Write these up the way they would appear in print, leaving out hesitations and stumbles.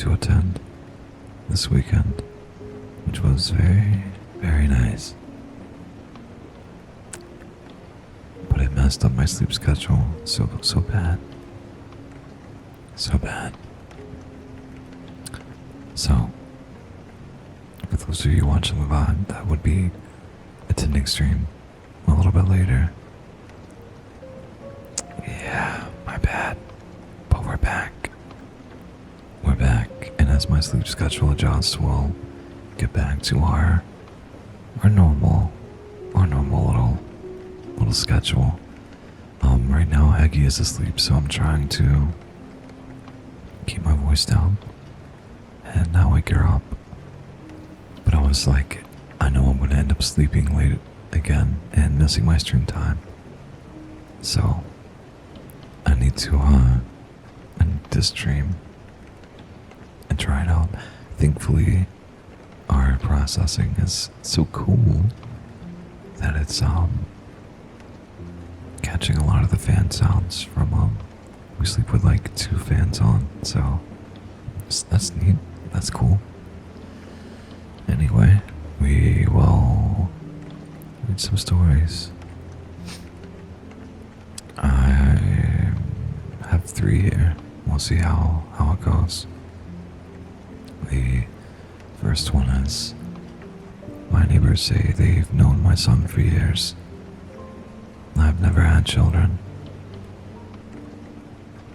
to attend this weekend, which was very, very nice. But it messed up my sleep schedule so bad. So bad. So, for those of you watching the VOD, that would be attending stream a little bit later. Yeah, my bad. But we're back. We're back, and as my sleep schedule adjusts, we'll get back to our normal little schedule. Right now Aggie is asleep, so I'm trying to keep my voice down and not wake her up. But I was like, I know I'm gonna end up sleeping late again and missing my stream time. So I need to stream and try it out. Thankfully, our processing is so cool that it's catching a lot of the fan sounds from we sleep with like 2 fans on, so that's neat. That's cool. Anyway, we will read some stories. I have 3 here. We'll see how it goes. The first one is, my neighbors say they've known my son for years. I've never had children.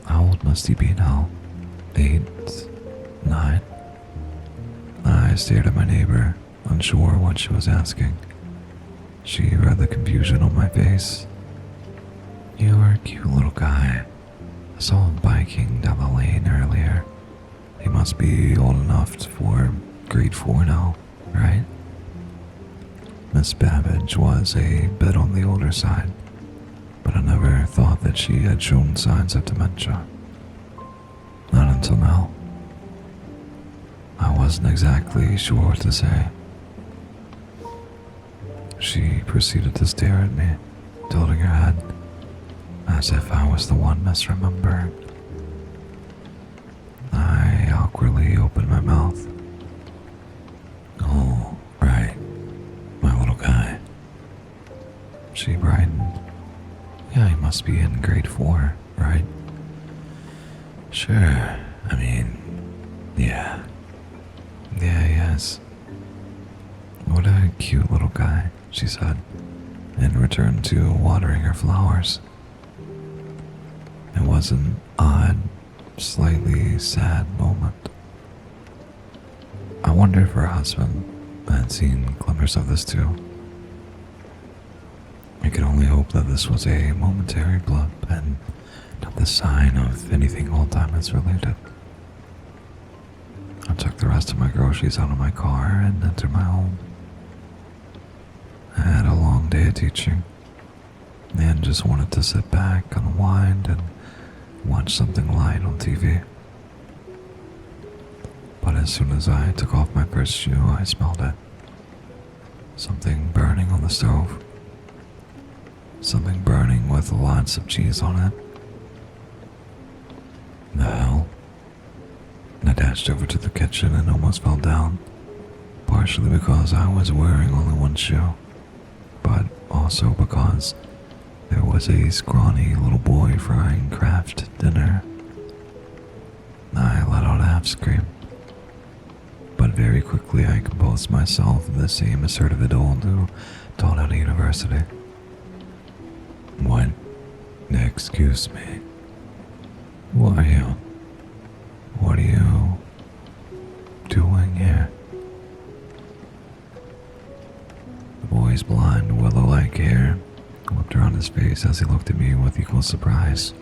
How old must he be now? 8, 9? I stared at my neighbor, unsure what she was asking. She read the confusion on my face. You're a cute little guy. I saw him biking down the lane earlier. He must be old enough for grade 4 now, right? Miss Babbage was a bit on the older side, but I never thought that she had shown signs of dementia. Not until now. I wasn't exactly sure what to say. She proceeded to stare at me, tilting her head, as if I was the one misremembering. I awkwardly opened my mouth. Oh, right, my little guy. She brightened. Yeah, he must be in grade 4, right? Sure, I mean, yeah. Yeah, he is. What a cute little guy, she said, and returned to watering her flowers. It was an odd, slightly sad moment. I wonder if her husband had seen glimmers of this too. I could only hope that this was a momentary blip and not the sign of anything Alzheimer's related. I took the rest of my groceries out of my car and entered my home. I had a long day of teaching and just wanted to sit back, unwind, and watch something light on TV. But as soon as I took off my first shoe, I smelled it. Something burning on the stove. Something burning with lots of cheese on it. The hell? I dashed over to the kitchen and almost fell down, partially because I was wearing only one shoe, but also because there was a scrawny little boy frying Kraft dinner. I let out a half scream, but very quickly I composed myself in the same assertive adult who taught at a university. What? Excuse me. Who are you? What are you doing here? The boy's blonde, willow-like hair whipped around his face as he looked at me with equal surprise.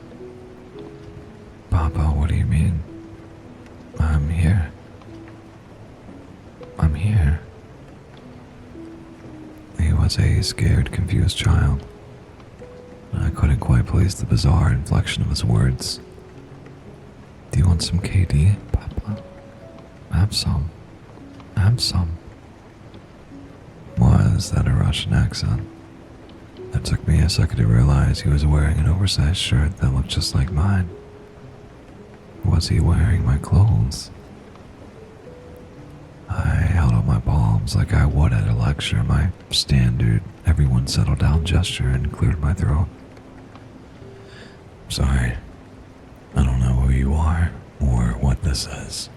Papa, what do you mean? I'm here. I'm here. He was a scared, confused child. I couldn't quite place the bizarre inflection of his words. Do you want some KD, Papa? Have some. Have some. Was that a Russian accent? It took me a second to realize he was wearing an oversized shirt that looked just like mine. Was he wearing my clothes? I held out my palms like I would at a lecture, my standard everyone settle down gesture, and cleared my throat. Sorry, I don't know who you are or what this is.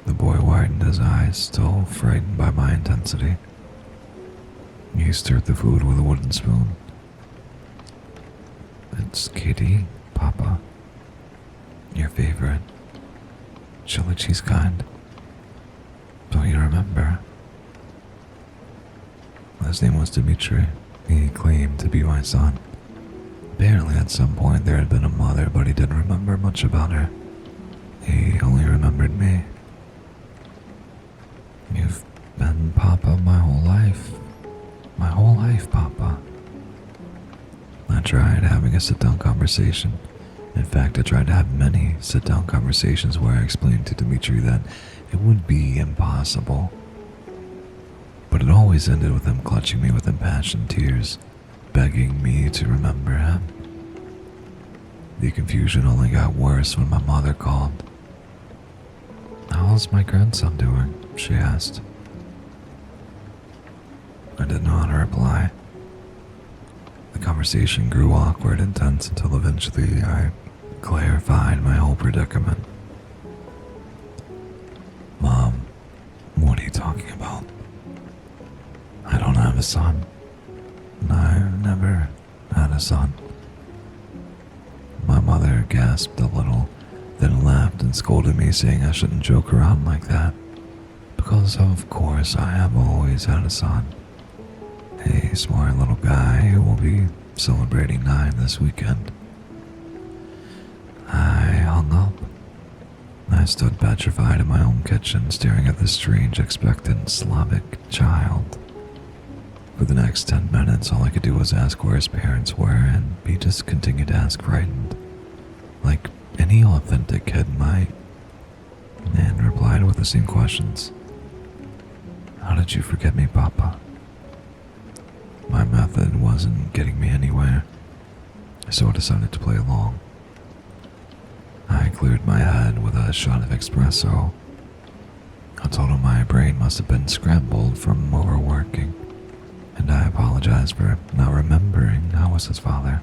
The boy widened his eyes, still frightened by my intensity. He stirred the food with a wooden spoon. It's Katie, Papa. Your favorite. Chili cheese kind. Don't you remember? His name was Dimitri. He claimed to be my son. Apparently at some point there had been a mother, but he didn't remember much about her. He only remembered me. You've been Papa my whole life. My whole life, Papa. I tried having a sit-down conversation. In fact, I tried to have many sit-down conversations where I explained to Dimitri that it would be impossible. But it always ended with him clutching me with impassioned tears, begging me to remember him. The confusion only got worse when my mother called. "How's my grandson doing?" she asked. I didn't know how to reply. The conversation grew awkward and tense until eventually I clarified my whole predicament. "Mom, what are you talking about? I don't have a son. I've never had a son." My mother gasped a little, then laughed and scolded me, saying I shouldn't joke around like that, because of course I have always had a son. A smart little guy who will be celebrating 9 this weekend. I hung up. I stood petrified in my own kitchen, staring at this strange, expectant Slavic child. For the next 10 minutes, all I could do was ask where his parents were, and he just continued to ask frightened, like any authentic kid might, and replied with the same questions. "How did you forget me, Papa?" My method wasn't getting me anywhere, so I decided to play along. I cleared my head with a shot of espresso. I told him my brain must have been scrambled from overworking, and I apologized for not remembering I was his father.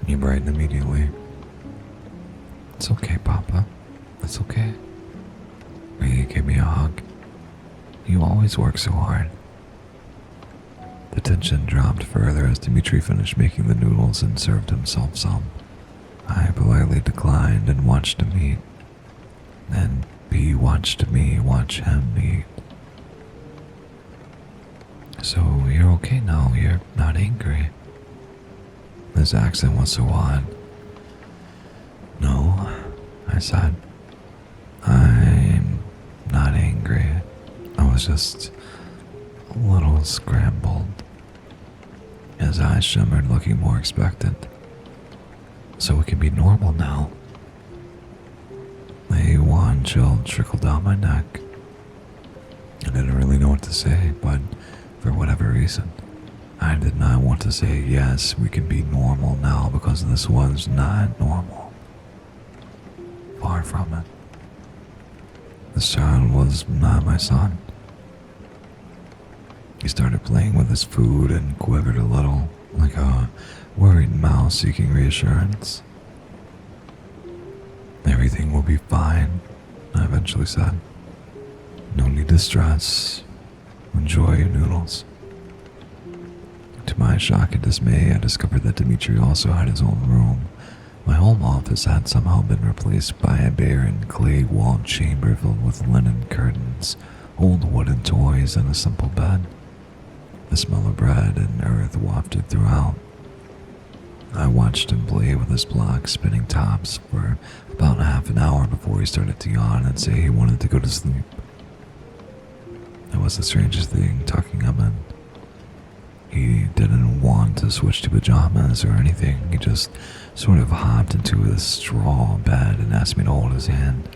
He brightened immediately. "It's okay, Papa. It's okay." He gave me a hug. "You always work so hard." The tension dropped further as Dimitri finished making the noodles and served himself some. I politely declined and watched him eat. And he watched me watch him eat. "So you're okay now? You're not angry?" His accent was so odd. "No," I said. "I'm not angry. I was just a little scrambled." His eyes shimmered, looking more expectant. "So it can be normal now." A warm chill trickled down my neck. I didn't really know what to say, but for whatever reason, I did not want to say, "Yes, we can be normal now," because this was not normal. Far from it. This child was not my son. He started playing with his food and quivered a little, like a worried mouse seeking reassurance. "Everything will be fine," I eventually said. "No need to stress. Enjoy your noodles." To my shock and dismay, I discovered that Dimitri also had his own room. My home office had somehow been replaced by a barren, clay-walled chamber filled with linen curtains, old wooden toys, and a simple bed. The smell of bread and earth wafted throughout. I watched him play with his block spinning tops for about half an hour before he started to yawn and say he wanted to go to sleep. It was the strangest thing tucking him in. He didn't want to switch to pajamas or anything. He just sort of hopped into his straw bed and asked me to hold his hand.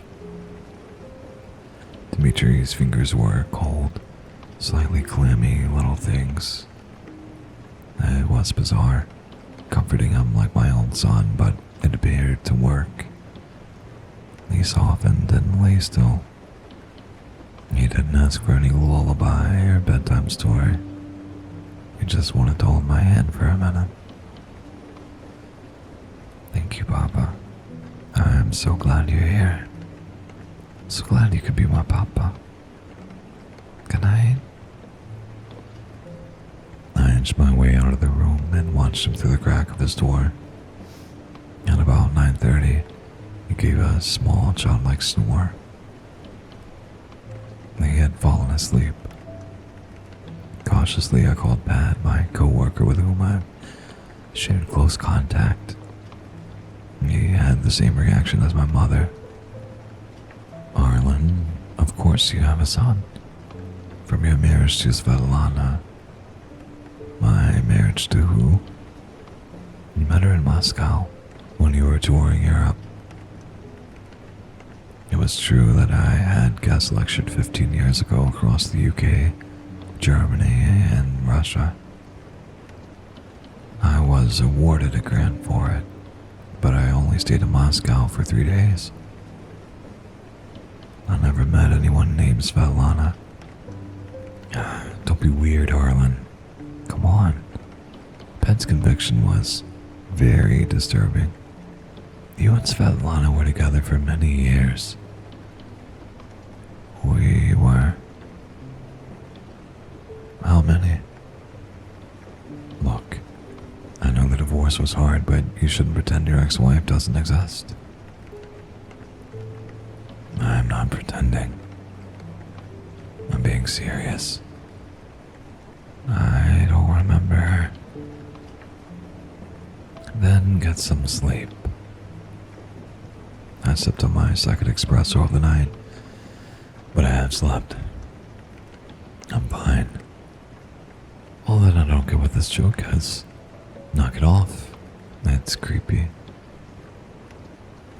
Dimitri's fingers were cold, slightly clammy little things. It was bizarre, comforting him like my own son, but it appeared to work. He softened and lay still, He didn't ask for any lullaby or bedtime story. He just wanted to hold my hand for a minute. Thank you, Papa. I'm so glad you're here. So glad you could be my papa. Good night. I inched my way out of the room and watched him through the crack of his door. At about 9:30, he gave a small childlike snore. He had fallen asleep. Cautiously, I called Pat, my co-worker with whom I shared close contact. He had the same reaction as my mother. Arlen, of course you have a son. From your marriage to Svetlana. My marriage to who? You met her in Moscow when you were touring Europe. It was true that I had guest lectured 15 years ago across the UK, Germany, and Russia. I was awarded a grant for it, but I only stayed in Moscow for 3 days. I never met anyone named Svetlana. Don't be weird, Arlen. Come on. Pet's conviction was very disturbing. You and Svetlana were together for many years. We were. How many? Look, I know the divorce was hard, but you shouldn't pretend your ex-wife doesn't exist. I'm not pretending. I'm being serious. I don't remember her. Then get some sleep. I sipped on my second espresso of the night, but I have slept. I'm fine. All that I don't get with this joke is, knock it off. It's creepy.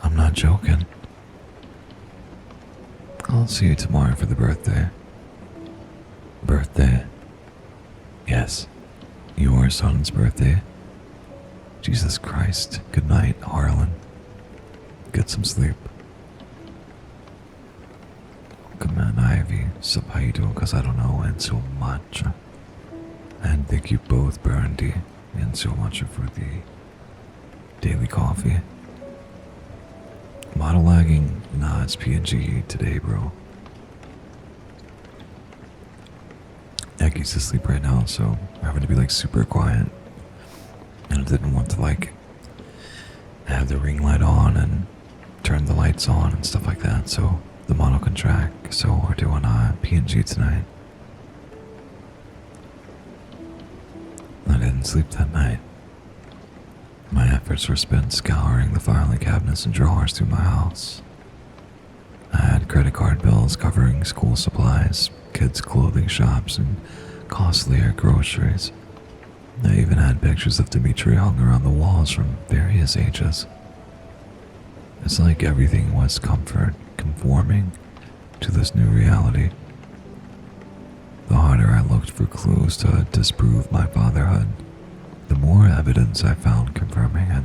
I'm not joking. I'll see you tomorrow for the birthday. Birthday? Yes, your son's birthday. Jesus Christ, good night, Harlan. Get some sleep. Come on, Ivy, so how you doing? Cause I don't know and so much. And thank you both, Brandy, and so much for the daily coffee. Model lagging? Nah, it's P&G today, bro. Eggie's asleep right now, so I'm having to be like super quiet. And I didn't want to like have the ring light on and turn the lights on and stuff like that, so the model can track. So we're doing P&G tonight. I didn't sleep that night. My efforts were spent scouring the filing cabinets and drawers through my house. I had credit card bills covering school supplies, kids' clothing shops, and costlier groceries. I even had pictures of Dimitri hung around the walls from various ages. It's like everything was conforming to this new reality. The harder I looked for clues to disprove my fatherhood, the more evidence I found confirming it.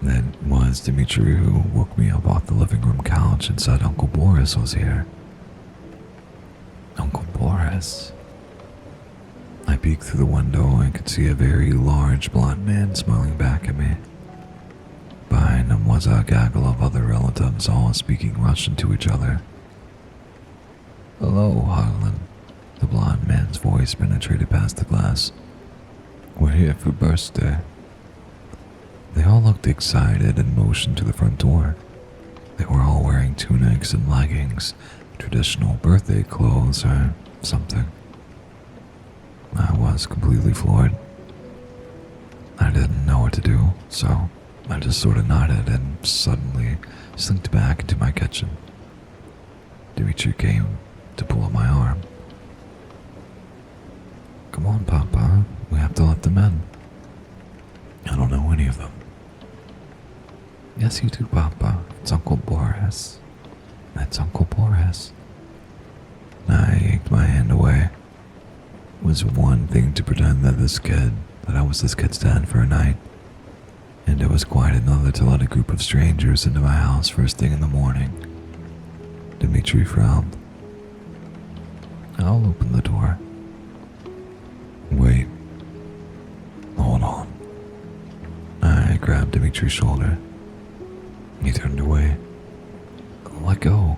It was Dimitri who woke me up off the living room couch and said Uncle Boris was here. Uncle Boris? I peeked through the window and could see a very large blond man smiling back at me. Behind him was a gaggle of other relatives, all speaking Russian to each other. Hello, Harlan. The blond man's voice penetrated past the glass. We're here for birthday. They all looked excited and motioned to the front door. They were all wearing tunics and leggings, traditional birthday clothes or something. I was completely floored. I didn't know what to do, so I just sort of nodded and suddenly slinked back into my kitchen. Dimitri came to pull at my arm. Come on, Papa, we have to let them in. I don't know any of them. Yes, you do, Papa. It's Uncle Boris. That's Uncle Boris. I yanked my hand away. It was one thing to pretend that I was this kid's dad for a night, and it was quite another to let a group of strangers into my house first thing in the morning. Dimitri frowned. I'll open the door. Wait. Hold on. I grabbed Dimitri's shoulder. He turned away. Let go.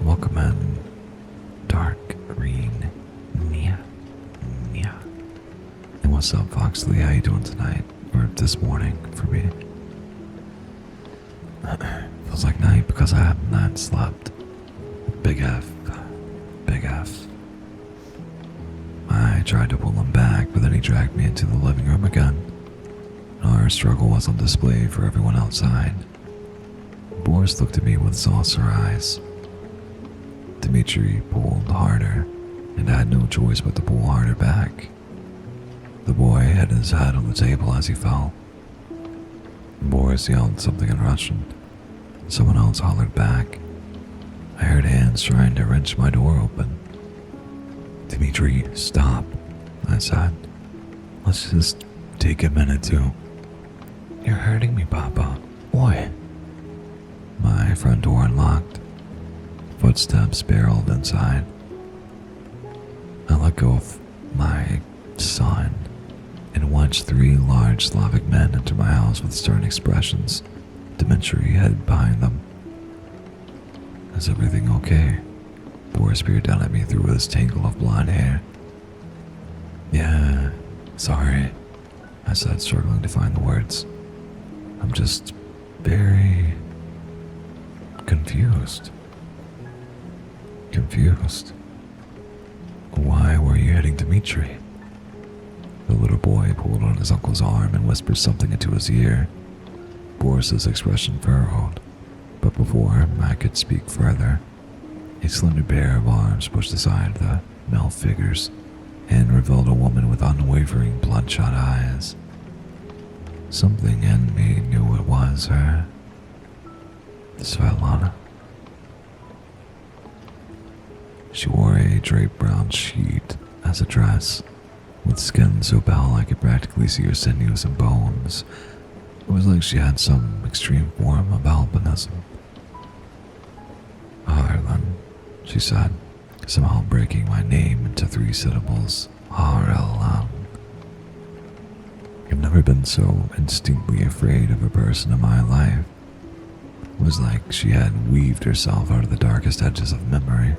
Welcome in. Dark green. Nia. And what's up, Foxley? How you doing tonight? Or this morning, for me. Feels like night because I have not slept. Big F. I tried to pull him back, but then he dragged me into the living room again. Our struggle was on display for everyone outside. Boris looked at me with saucer eyes. Dimitri pulled harder, and I had no choice but to pull harder back. The boy had his head on the table as he fell. Boris yelled something in Russian. Someone else hollered back. I heard hands trying to wrench my door open. Dimitri, stop, I said. Let's just take a minute to... You're hurting me, Papa. What? My front door unlocked. Footsteps barreled inside. I let go of my son and watched 3 large Slavic men enter my house with stern expressions. Dimitri hid behind them. Is everything okay? Boris peered down at me through his tangle of blonde hair. Yeah, sorry, I said, struggling to find the words. I'm just very confused. Why were you hitting Dimitri? The little boy pulled on his uncle's arm and whispered something into his ear. Boris's expression furrowed, but before I could speak further, a slender pair of arms pushed aside the male figures and revealed a woman with unwavering bloodshot eyes. Something in me knew it was her. Svetlana. She wore a draped brown sheet as a dress, with skin so pale I could practically see her sinews and bones. It was like she had some extreme form of albinism. Harlan, she said, somehow breaking my name into 3 syllables. Harlan. I've never been so instinctively afraid of a person in my life. It was like she had weaved herself out of the darkest edges of memory.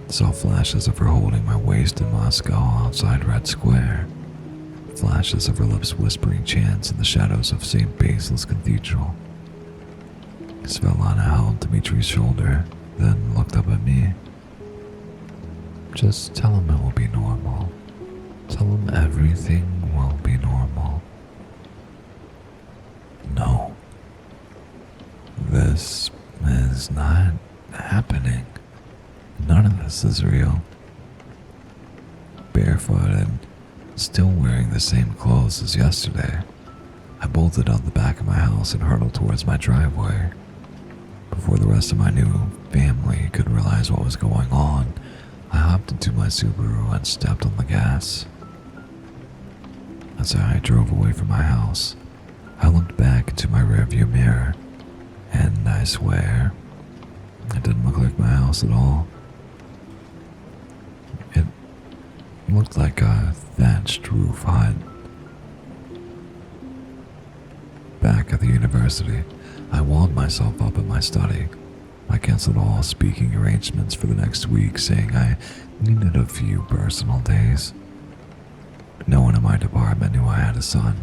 Saw flashes of her holding my waist in Moscow outside Red Square. Flashes of her lips whispering chants in the shadows of St. Basil's Cathedral. Svetlana held Dimitri's shoulder, then looked up at me. Just tell him it will be normal. Tell him everything will be normal. No. This is not happening. None of this is real. Barefooted, still wearing the same clothes as yesterday, I bolted out the back of my house and hurtled towards my driveway. Before the rest of my new family could realize what was going on, I hopped into my Subaru and stepped on the gas. As I drove away from my house, I looked back into my rearview mirror, and I swear, it didn't look like my house at all. It looked like a thatched roof hut. Back at the university, I walled myself up in my study. I canceled all speaking arrangements for the next week, saying I needed a few personal days. No one in my department knew I had a son,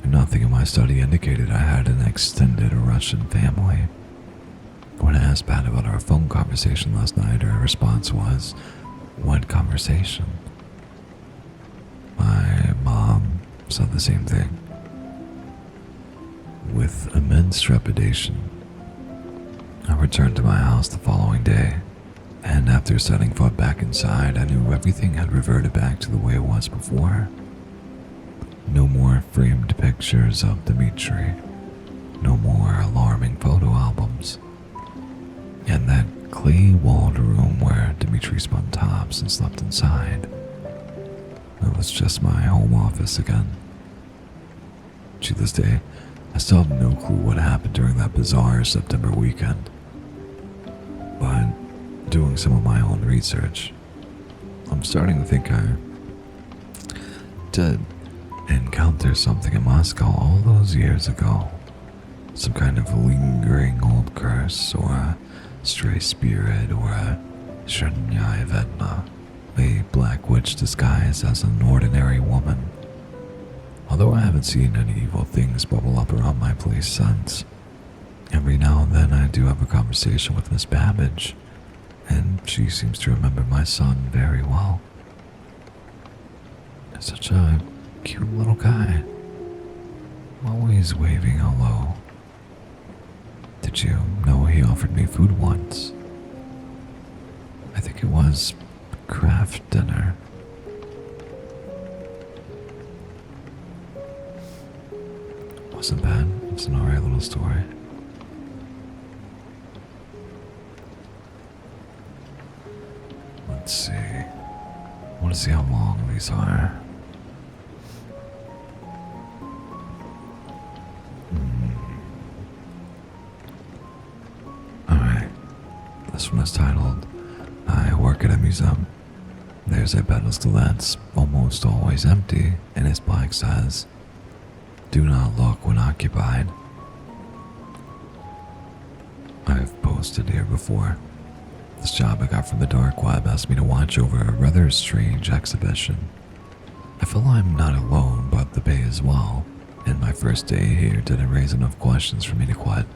and nothing in my study indicated I had an extended Russian family. When I asked Pat about our phone conversation last night, her response was, "What conversation?" My mom said the same thing. With immense trepidation, I returned to my house the following day, and after setting foot back inside, I knew everything had reverted back to the way it was before. No more framed pictures of Dimitri, no more alarming photo albums, and that clay-walled room where Dimitri spun tops and slept inside. It was just my home office again. To this day, I still have no clue what happened during that bizarre September weekend, but doing some of my own research, I'm starting to think I did encounter something in Moscow all those years ago. Some kind of lingering old curse, or a stray spirit, or a Shrenya Vedma, a black witch disguised as an ordinary woman. Although I haven't seen any evil things bubble up around my place since, every now and then I do have a conversation with Miss Babbage, and she seems to remember my son very well. Such a cute little guy, always waving hello. Did you know he offered me food once? I think it was craft dinner. Wasn't bad. It's an alright little story. Let's see. I want to see how long these are. Alright. This one is titled, I work at a museum. There's a pedestal that's almost always empty, and its plaque says, do not look when occupied. I've posted here before. This job I got from the dark web asked me to watch over a rather strange exhibition. I feel I'm not alone, but the pay is well, and my first day here didn't raise enough questions for me to quit.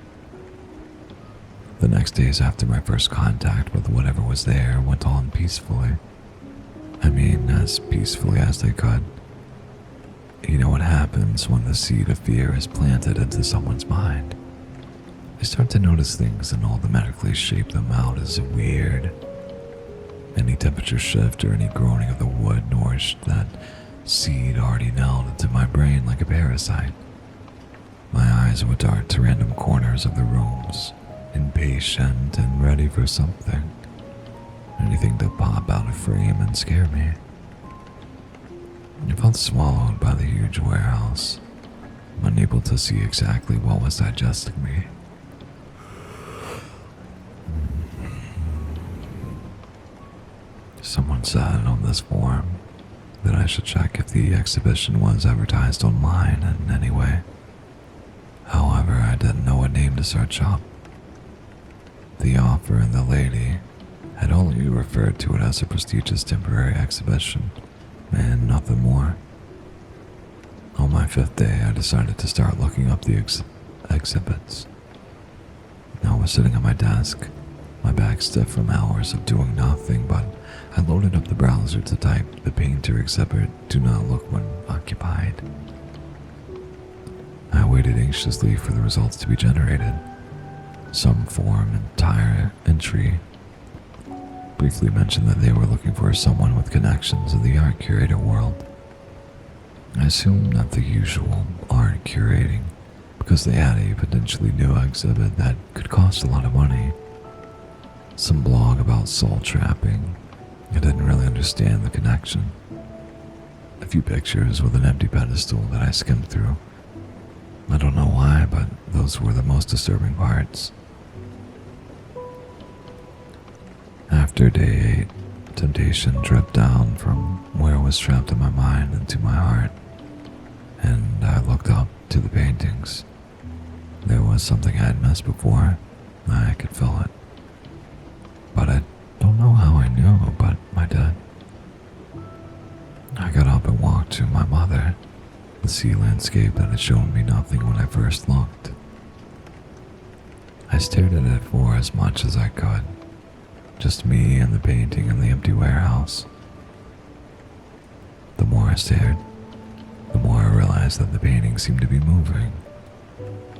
The next days after my first contact with whatever was there went on peacefully. I mean, as peacefully as they could. You know what happens when the seed of fear is planted into someone's mind? They start to notice things and automatically shape them out as weird. Any temperature shift or any groaning of the wood nourished that seed already nailed into my brain like a parasite. My eyes would dart to random corners of the rooms, impatient and ready for something. Anything to pop out of frame and scare me. I felt swallowed by the huge warehouse, unable to see exactly what was digesting me. Someone said on this forum that I should check if the exhibition was advertised online in any way. However, I didn't know what name to search up. The offer and the lady had only referred to it as a prestigious temporary exhibition, and nothing more. On my 5th day, I decided to start looking up the exhibits. I was sitting at my desk, my back stiff from hours of doing nothing, but I loaded up the browser to type the painter exhibit, do not look when occupied. I waited anxiously for the results to be generated. Some forum entire entry briefly mentioned that they were looking for someone with connections in the art curator world. I assumed that the usual art curating, because they had a potentially new exhibit that could cost a lot of money. Some blog about soul trapping. I didn't really understand the connection. A few pictures with an empty pedestal that I skimmed through. I don't know why, but those were the most disturbing parts. After day 8, temptation dripped down from where it was trapped in my mind into my heart, and I looked up to the paintings. There was something I had missed before. I could feel it. But I don't know how I knew, but I did. I got up and walked to my mother, the sea landscape that had shown me nothing when I first looked. I stared at it for as much as I could. Just me and the painting in the empty warehouse. The more I stared, the more I realized that the painting seemed to be moving.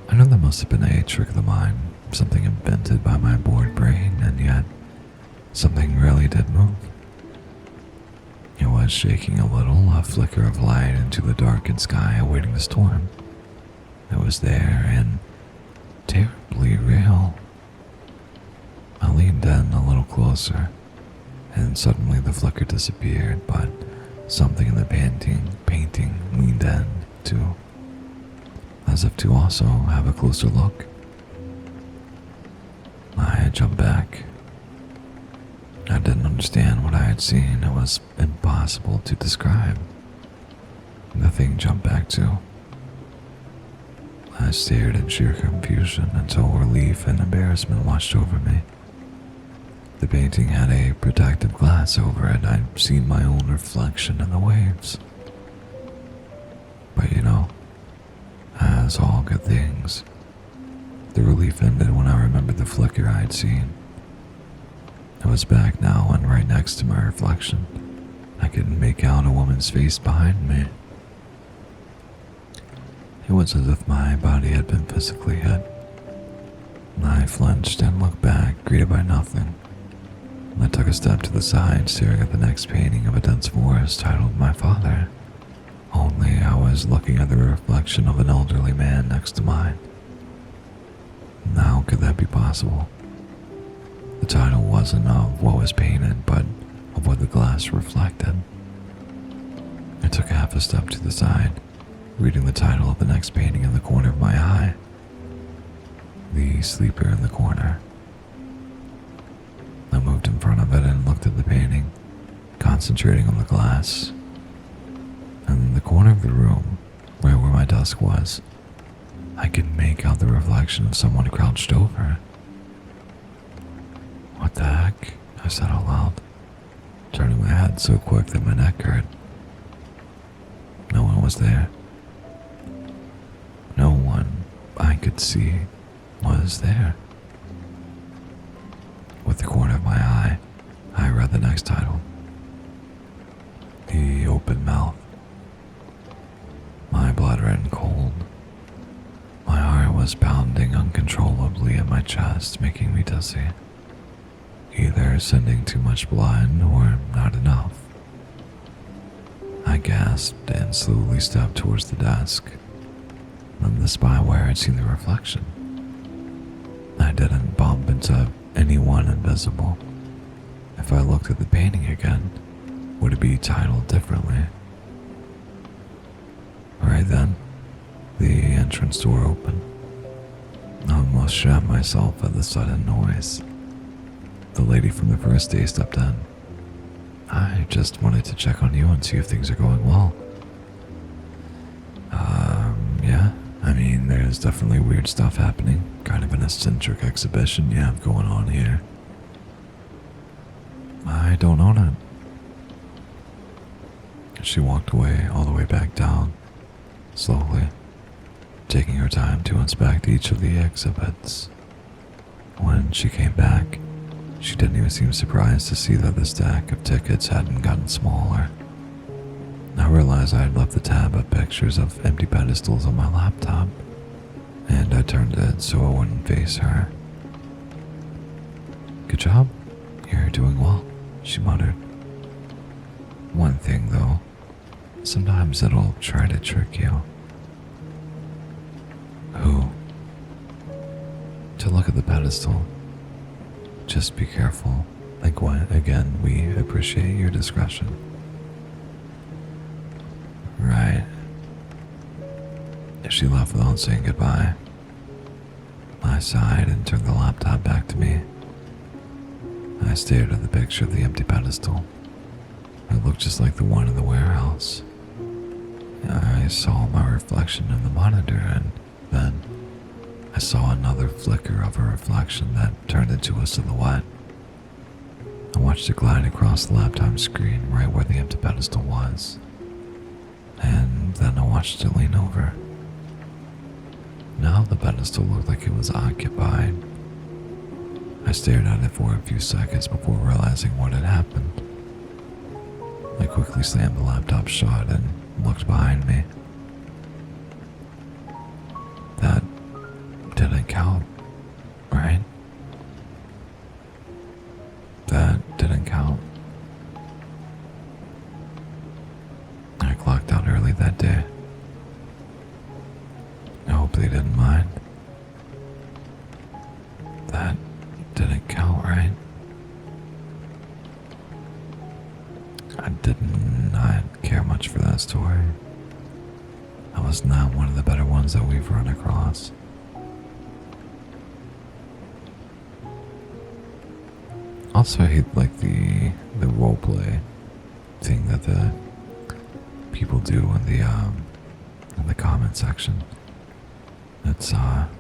I know that must have been a trick of the mind, something invented by my bored brain, and yet something really did move. It was shaking a little, a flicker of light into the darkened sky awaiting the storm. It was there and terribly real. I leaned in a little closer, and suddenly the flicker disappeared, but something in the painting leaned in too. as if to also have a closer look. I jumped back. I didn't understand what I had seen. It was impossible to describe. The thing jumped back too. I stared in sheer confusion until relief and embarrassment washed over me. The painting had a protective glass over it. I'd seen my own reflection in the waves. But as all good things, the relief ended when I remembered the flicker I'd seen. It was back now and right next to my reflection. I could make out a woman's face behind me. It was as if my body had been physically hit. I flinched and looked back, greeted by nothing. I took a step to the side, staring at the next painting of a dense forest titled My Father. Only I was looking at the reflection of an elderly man next to mine. How could that be possible? The title wasn't of what was painted, but of what the glass reflected. I took half a step to the side, reading the title of the next painting in the corner of my eye. The Sleeper in the Corner. I moved in front of it and looked at the painting, concentrating on the glass. In the corner of the room, right where my desk was, I could make out the reflection of someone crouched over. What the heck? I said out loud, turning my head so quick that my neck hurt. No one was there. No one I could see was there. With the corner of my eye, I read the next title. The Open Mouth. My blood ran cold. My heart was pounding uncontrollably in my chest, making me dizzy. Either sending too much blood or not enough. I gasped and slowly stepped towards the desk, then the spot where I'd seen the reflection. I didn't bump into anyone invisible. If I looked at the painting again, would it be titled differently? Right then, the entrance door opened. I almost shat myself at the sudden noise. The lady from the first day stepped in. I just wanted to check on you and see if things are going well. Yeah, I mean, there's definitely weird stuff happening. Kind of an eccentric exhibition you have going on here. I don't own it. She walked away all the way back down, slowly, taking her time to inspect each of the exhibits. When she came back, she didn't even seem surprised to see that the stack of tickets hadn't gotten smaller. I realized I had left the tab of pictures of empty pedestals on my laptop, and I turned it so I wouldn't face her. Good job. You're doing well, she muttered. One thing, though, sometimes it'll try to trick you. Who? To look at the pedestal. Just be careful. Again, we appreciate your discretion. Right. She left without saying goodbye. I sighed and turned the laptop back to me. I stared at the picture of the empty pedestal. It looked just like the one in the warehouse. I saw my reflection in the monitor, and then I saw another flicker of a reflection that turned into a silhouette. I watched it glide across the laptop screen right where the empty pedestal was. And then I watched it lean over. Now the pedestal looked like it was occupied. I stared at it for a few seconds before realizing what had happened. I quickly slammed the laptop shut and looked behind me. That didn't count, right? That didn't count. I clocked out early that day. I hope they didn't mind. That didn't count, right? I did not care much for that story. I was not one of the better ones that we've run across. Also, I hate like the roleplay thing that the people do in the comment section. It's odd.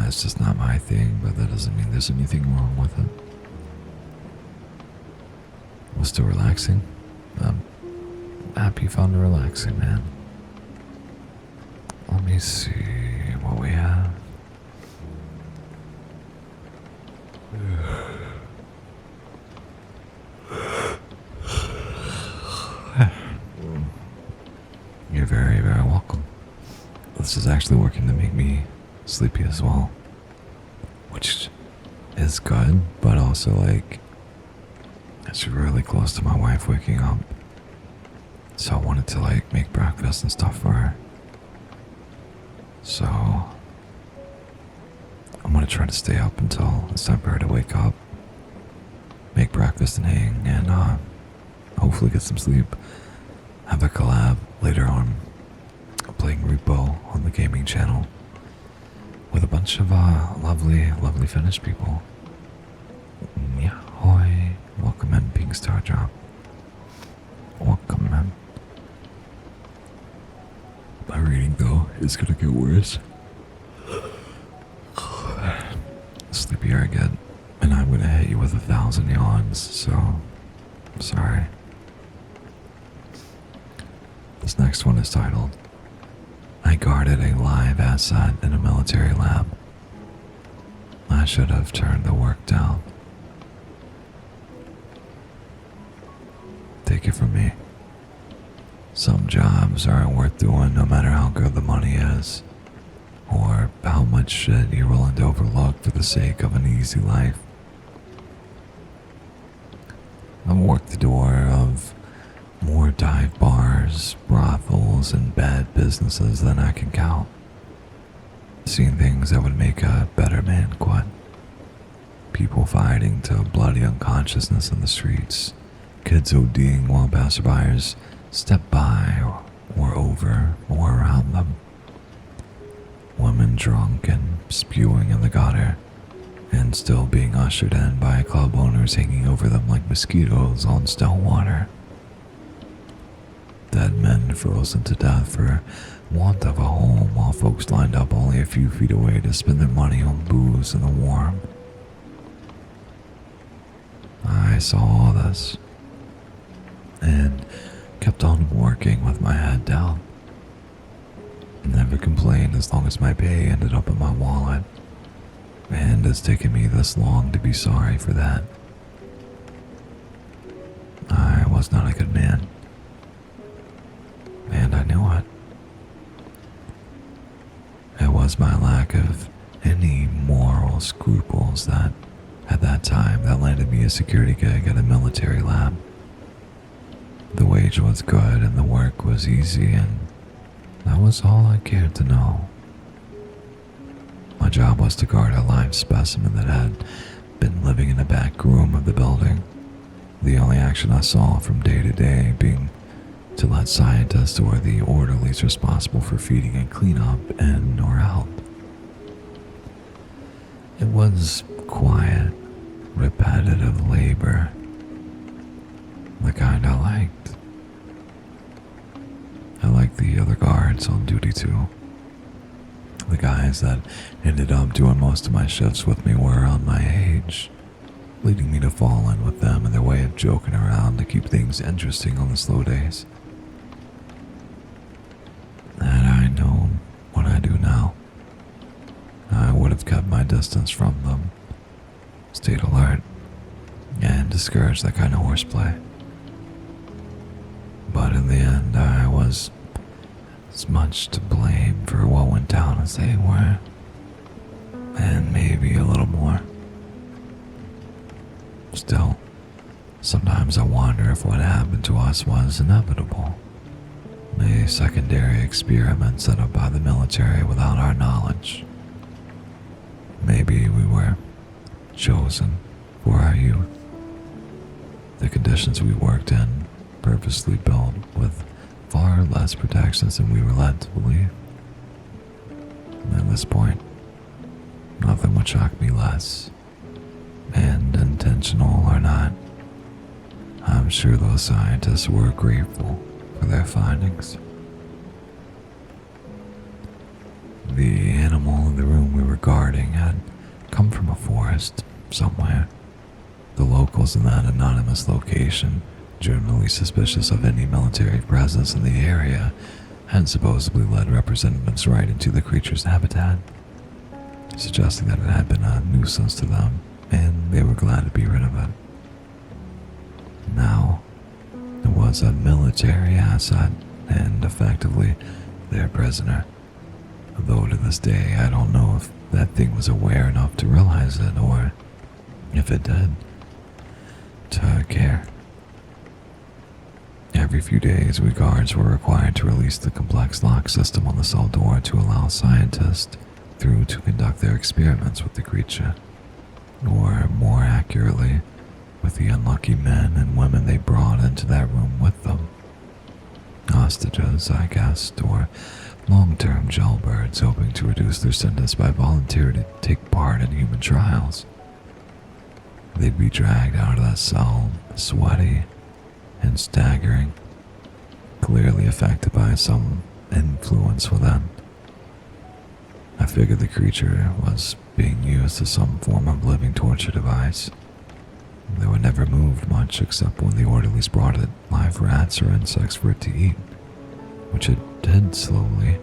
It's just not my thing, but that doesn't mean there's anything wrong with it. Was still relaxing. I'm happy you found it relaxing, man. Let me see what we have. You're very, very welcome. This is actually working to make me sleepy as well, which is good, but also like it's really close to my wife waking up, so I wanted to like make breakfast and stuff for her. So I'm gonna try to stay up until it's time for her to wake up, make breakfast and hang, and hopefully get some sleep. Have a collab later on, playing Repo on the gaming channel with a bunch of lovely Finnish people. Yeah, hoi. Welcome in, Pink Star Drop. Welcome in. My reading though is gonna get worse. The sleepier I get, and I'm gonna hit you with 1,000 yawns, so I'm sorry. This next one is titled, I guarded a live asset in a military lab. I should have turned the work down. Take it from me. Some jobs aren't worth doing no matter how good the money is, or how much shit you're willing to overlook for the sake of an easy life. I've worked the door of more dive bars, brothels, and bad businesses than I can count. Seen things that would make a better man quit. People fighting to bloody unconsciousness in the streets. Kids ODing while passerbyers step by or over or around them. Women drunk and spewing in the gutter, and still being ushered in by club owners hanging over them like mosquitoes on still water. Dead men frozen to death for want of a home while folks lined up only a few feet away to spend their money on booze in the warm. I saw all this and kept on working with my head down. Never complained as long as my pay ended up in my wallet, and it's taken me this long to be sorry for that. I was not a good man, and I knew it. It was my lack of any moral scruples that, at that time, that landed me a security gig at a military lab. The wage was good and the work was easy, and that was all I cared to know. My job was to guard a live specimen that had been living in the back room of the building. The only action I saw from day to day being to let scientists or the orderlies responsible for feeding and cleanup in or out. It was quiet, repetitive labor, the kind I liked. I liked the other guards on duty too. The guys that ended up doing most of my shifts with me were around my age, leading me to fall in with them and their way of joking around to keep things interesting on the slow days. Had I known what I do now, I would have kept my distance from them, stayed alert, and discouraged that kind of horseplay. But in the end, I was as much to blame for what went down as they were, and maybe a little more. Still, sometimes I wonder if what happened to us was inevitable. A secondary experiment set up by the military without our knowledge. Maybe we were chosen for our youth. The conditions we worked in, purposely built with far less protections than we were led to believe. And at this point, nothing would shock me less. And intentional or not, I'm sure those scientists were grateful for their findings. The animal in the room we were guarding had come from a forest somewhere. The locals in that anonymous location, generally suspicious of any military presence in the area, had supposedly led representatives right into the creature's habitat, suggesting that it had been a nuisance to them, and they were glad to be rid of it. Now, it was a military asset, and effectively their prisoner. Though to this day, I don't know if that thing was aware enough to realize it, or if it did, to care. Every few days, we guards were required to release the complex lock system on the cell door to allow scientists through to conduct their experiments with the creature, or more accurately, with the unlucky men and women they brought into that room with them. Hostages, I guessed, or long-term jailbirds hoping to reduce their sentence by volunteering to take part in human trials. They'd be dragged out of that cell, sweaty and staggering, clearly affected by some influence within. I figured the creature was being used as some form of living torture device. They were never moved much except when the orderlies brought it live rats or insects for it to eat, which it did slowly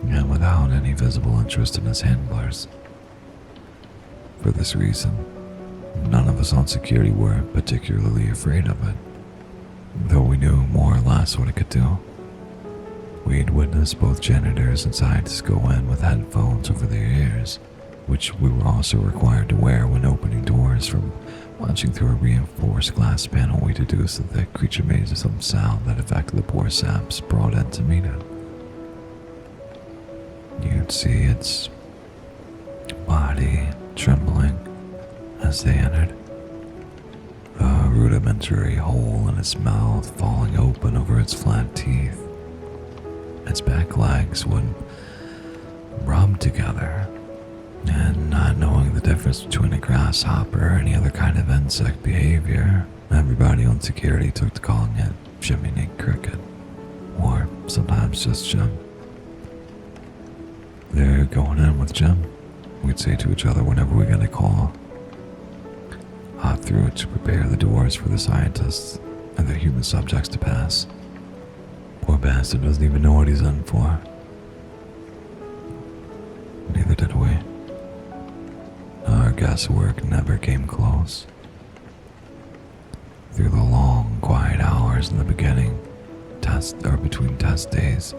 and without any visible interest in its handlers. For this reason, none of us on security were particularly afraid of it, though we knew more or less what it could do. We'd witnessed both janitors and scientists go in with headphones over their ears, which we were also required to wear when opening doors. From watching through a reinforced glass panel, we deduced that the creature made some sound that affected the poor saps brought in to meet it. You'd see its body trembling as they entered, a rudimentary hole in its mouth falling open over its flat teeth. Its back legs would rub together, and not knowing the difference between a grasshopper or any other kind of insect behavior, everybody on security took to calling it Jiminy Cricket, or sometimes just Jim. "They're going in with Jim," we'd say to each other whenever we got a call. Hot through it to prepare the doors for the scientists and their human subjects to pass. Poor bastard doesn't even know what he's in for. Neither did we. Our guesswork never came close. Through the long, quiet hours in the beginning, between test days,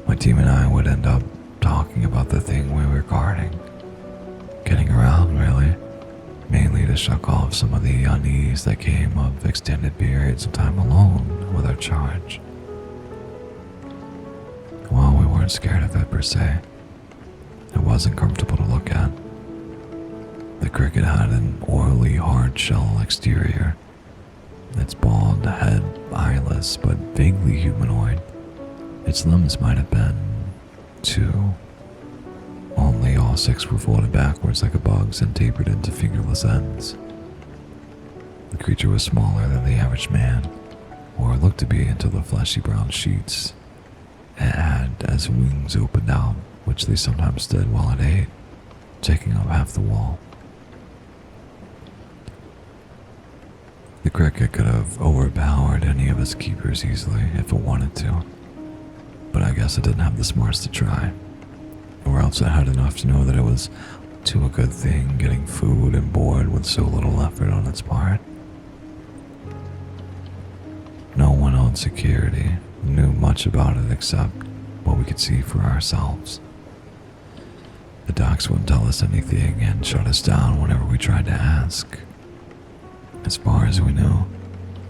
my team and I would end up talking about the thing we were guarding. Getting around, really. Mainly to shuck off some of the unease that came of extended periods of time alone with our charge. While we weren't scared of it per se, it wasn't comfortable to look at. The cricket had an oily, hard shell exterior. Its bald head eyeless but vaguely humanoid. Its limbs might have been 2. Only all 6 were folded backwards like a bug's and tapered into fingerless ends. The creature was smaller than the average man, or looked to be until the fleshy brown sheets it had as wings opened out, which they sometimes did while it ate, taking up half the wall. The cricket could have overpowered any of its keepers easily if it wanted to, but I guess it didn't have the smarts to try, or else it had enough to know that it was to a good thing getting food and board with so little effort on its part. No one on security knew much about it except what we could see for ourselves. The docs wouldn't tell us anything and shut us down whenever we tried to ask. As far as we knew,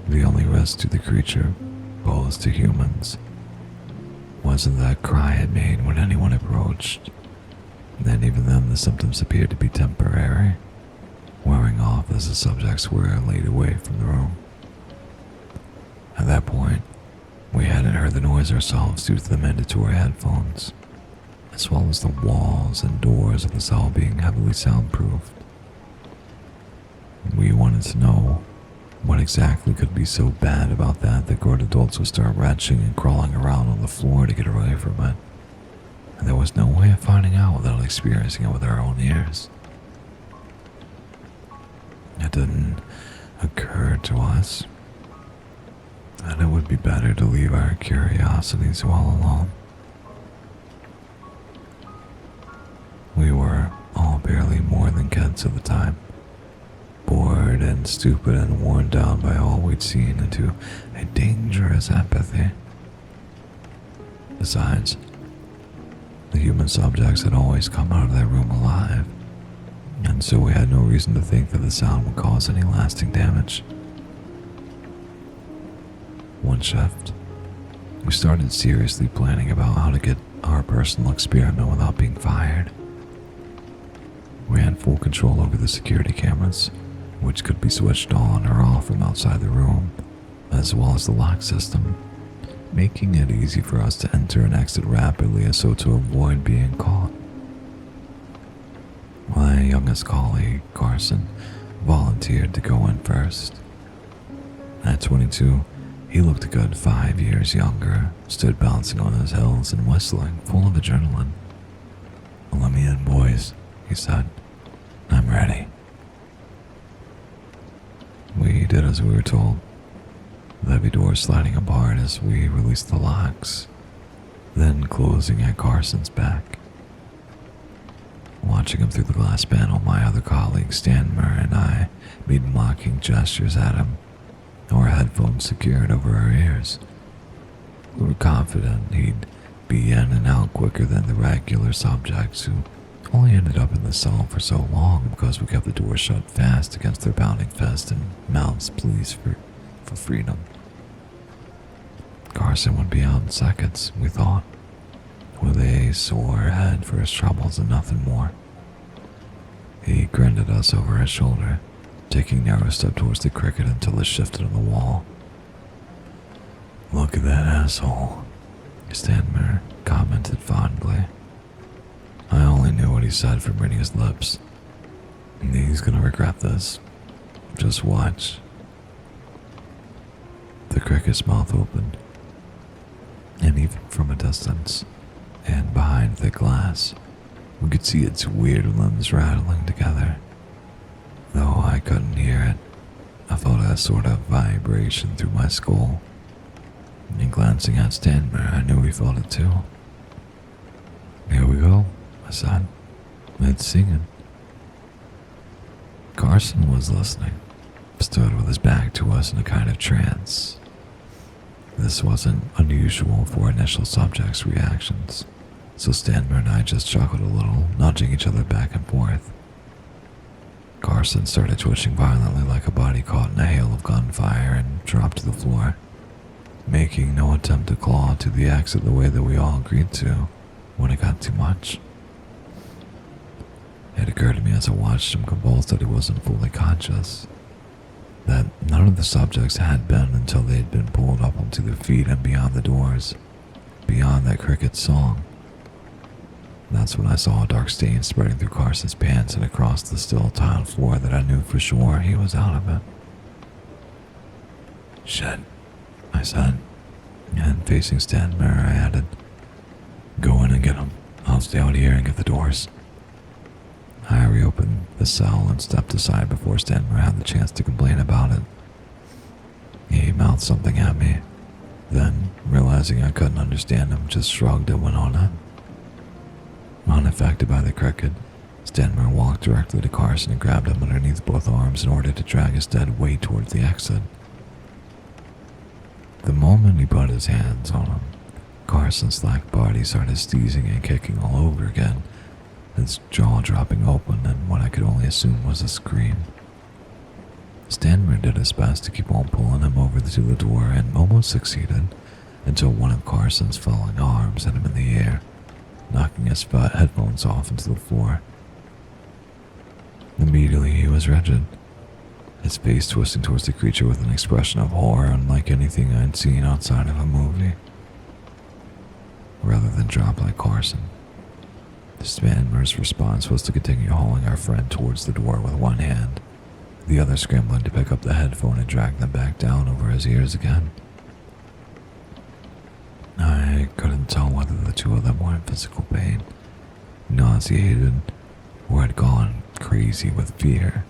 the only risk to the creature posed to humans wasn't that cry it made when anyone approached, and even then the symptoms appeared to be temporary, wearing off as the subjects were laid away from the room. At that point, we hadn't heard heard the noise ourselves due to the mandatory headphones, as well as the walls and doors of the cell being heavily soundproofed. We wanted to know what exactly could be so bad about that grown adults would start retching and crawling around on the floor to get away from it. And there was no way of finding out without experiencing it with our own ears. It didn't occur to us that it would be better to leave our curiosities well alone. We were all barely more than kids at the time, bored and stupid and worn down by all we'd seen into a dangerous apathy. Besides, the human subjects had always come out of that room alive, and so we had no reason to think that the sound would cause any lasting damage. One shift, we started seriously planning about how to get our personal experiment without being fired. We had full control over the security cameras, which could be switched on or off from outside the room, as well as the lock system, making it easy for us to enter and exit rapidly so to avoid being caught. My youngest colleague, Carson, volunteered to go in first. At 22, he looked a good 5 years younger, stood bouncing on his heels and whistling, full of adrenaline. "Let me in, boys," he said. "I'm ready." We did as we were told, the heavy door sliding apart as we released the locks, then closing at Carson's back. Watching him through the glass panel, my other colleague Stanmer and I made mocking gestures at him, our headphones secured over our ears. We were confident he'd be in and out quicker than the regular subjects who only ended up in the cell for so long because we kept the door shut fast against their pounding fist and mouths pleas for freedom. Carson would be out in seconds, we thought, with a sore head for his troubles and nothing more. He grinned at us over his shoulder, taking a narrow step towards the cricket until it shifted on the wall. "Look at that asshole," Stanmer commented fondly. I only knew what he said from reading his lips. "He's gonna regret this. Just watch." The cricket's mouth opened, and even from a distance, and behind thick glass, we could see its weird limbs rattling together. Though I couldn't hear it, I felt a sort of vibration through my skull. And glancing at Stanmer, I knew he felt it too. "Here we go," I said. "It's singing." Carson was listening, stood with his back to us in a kind of trance. This wasn't unusual for initial subjects' reactions, so Stanmer and I just chuckled a little, nudging each other back and forth. Carson started twitching violently like a body caught in a hail of gunfire and dropped to the floor, making no attempt to claw to the exit the way that we all agreed to when it got too much. It occurred to me as I watched him convulse that he wasn't fully conscious, that none of the subjects had been until they had been pulled up onto their feet and beyond the doors, beyond that cricket song. That's when I saw a dark stain spreading through Carson's pants and across the still tiled floor that I knew for sure he was out of it. "Shit," I said, and facing Stanmer I added, "Go in and get him. I'll stay out here and get the doors." I reopened the cell and stepped aside before Stanmer had the chance to complain about it. He mouthed something at me, then, realizing I couldn't understand him, just shrugged and went on in. Unaffected by the cricket, Stanmer walked directly to Carson and grabbed him underneath both arms in order to drag his dead weight towards the exit. The moment he put his hands on him, Carson's slack body started seizing and kicking all over again, his jaw dropping open in what I could only assume was a scream. Stanmer did his best to keep on pulling him over to the door and almost succeeded until one of Carson's falling arms hit him in the air, knocking his headphones off into the floor. Immediately he was rigid, his face twisting towards the creature with an expression of horror unlike anything I'd seen outside of a movie. rather than drop like Carson. Spanmer's response was to continue hauling our friend towards the door with one hand, the other scrambling to pick up the headphone and drag them back down over his ears again. I couldn't tell whether the two of them were in physical pain, nauseated, or had gone crazy with fear.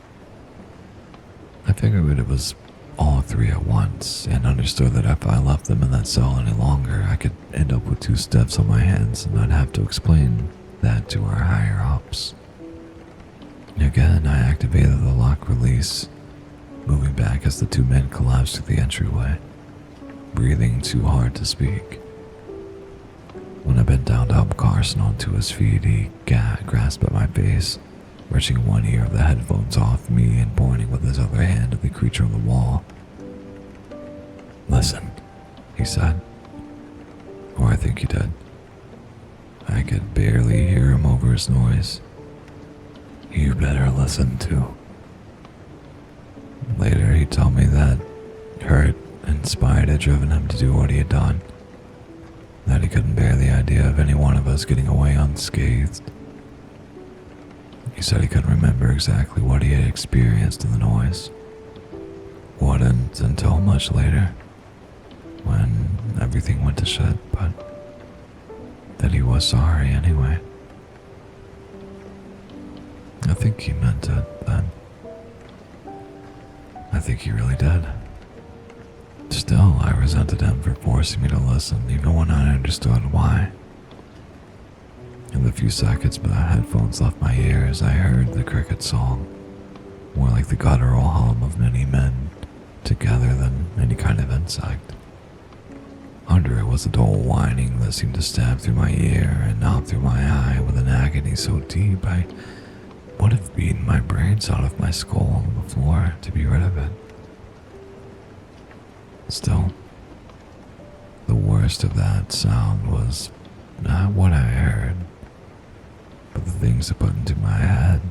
I figured it was all three at once and understood that if I left them in that cell any longer, I could end up with two steps on my hands and I'd have to explain that to our higher ups. Again, I activated the lock release, moving back as the two men collapsed to the entryway, breathing too hard to speak. When I bent down to help Carson onto his feet, he grasped at my face, wrenching one ear of the headphones off me and pointing with his other hand at the creature on the wall. "Listen," he said. Or I think he did. I could barely hear him over his noise. "You better listen too." Later, he told me that hurt and spite had driven him to do what he had done, that he couldn't bear the idea of any one of us getting away unscathed. He said he couldn't remember exactly what he had experienced in the noise. Wouldn't until much later, when everything went to shit, but that he was sorry anyway. I think he meant it then. I think he really did. Still, I resented him for forcing me to listen even when I understood why. In the few seconds the headphones left my ears, I heard the cricket song, more like the guttural hum of many men together than any kind of insect. Under it was a dull whining that seemed to stab through my ear and out through my eye with an agony so deep I would have beaten my brains out of my skull on the floor to be rid of it. Still, the worst of that sound was not what I heard, but the things it put into my head.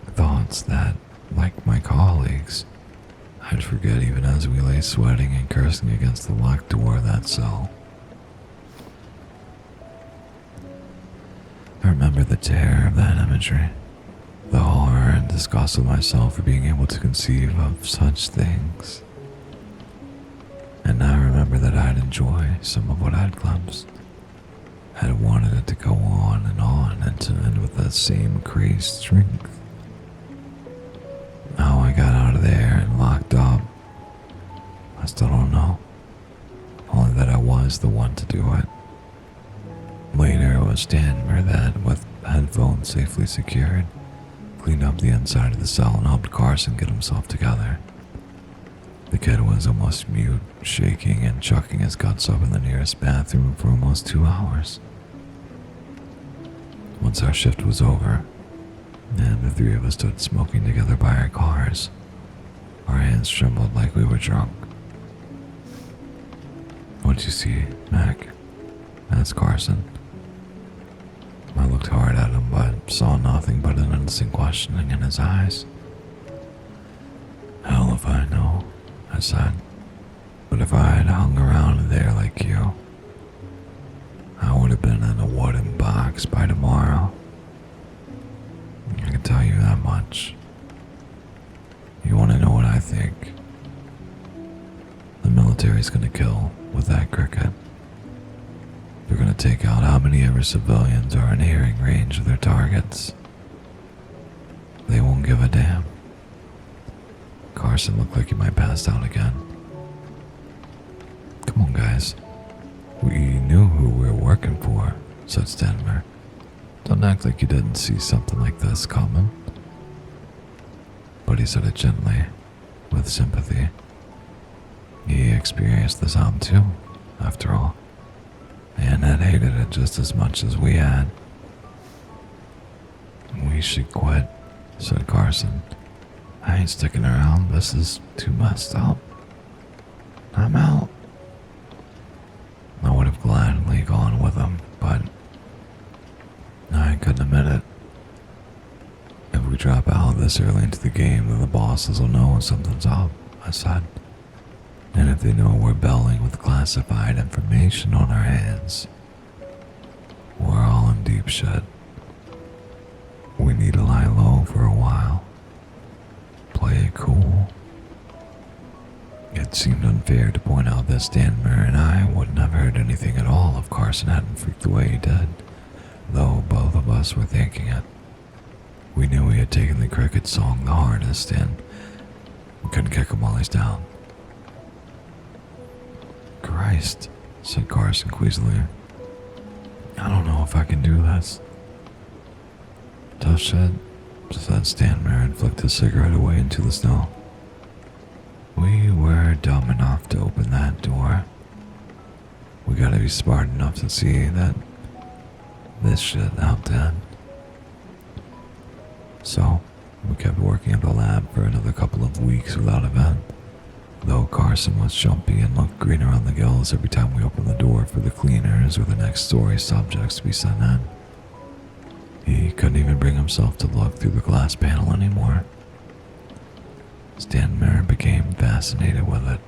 Thoughts that, like my colleagues, I'd forget even as we lay sweating and cursing against the locked door of that cell. I remember the terror of that imagery, the horror and disgust of myself for being able to conceive of such things. And I remember that I'd enjoy some of what I'd glimpsed. I'd wanted it to go on and to end with that same crazed strength. How I got out of there and locked up, I still don't know. Only that I was the one to do it. Later, it was Stanmer that, with headphones safely secured, cleaned up the inside of the cell and helped Carson get himself together. The kid was almost mute, shaking and chucking his guts up in the nearest bathroom for almost 2 hours. Once our shift was over, and the three of us stood smoking together by our cars, our hands trembled like we were drunk. "What'd you see, Mac?" asked Carson. I looked hard at him, but saw nothing but an innocent questioning in his eyes. "Hell if I know," I said. "But if I had hung around there like you, I would have been in a wooden box by tomorrow. I can tell you that much. You want to know what I think? The military's gonna kill with that cricket. They're gonna take out how many ever civilians are in hearing range of their targets. They won't give a damn." Carson looked like he might pass out again. "Come on, guys. We knew who we were working for," said Stanmer. "Don't act like you didn't see something like this coming." But he said it gently, with sympathy. He experienced the sound too, after all, and had hated it just as much as we had. "We should quit," said Carson. "I ain't sticking around. This is too messed up. I'm out." I would have gladly gone with him, but I couldn't admit it. "If we drop out this early into the game, then the bosses will know something's up," I said. "And if they know we're belling with classified information on our hands, deep shit. We need to lie low for a while. Play it cool. It seemed unfair to point out that Stanmer and I wouldn't have heard anything at all if Carson hadn't freaked the way he did, though both of us were thinking it. We knew he had taken the cricket song the hardest and we couldn't kick him while he's down. Christ, said Carson queasily. I don't know if I can do this. Tough shit, said Stanmer and flicked his cigarette away into the snow. We were dumb enough to open that door. We gotta be smart enough to see that this shit out there. So, we kept working at the lab for another couple of weeks without event, though Carson was jumpy and looked green around the gills every time we opened the door for the cleaners or the next story subjects to be sent in. He couldn't even bring himself to look through the glass panel anymore. Stanmer became fascinated with it.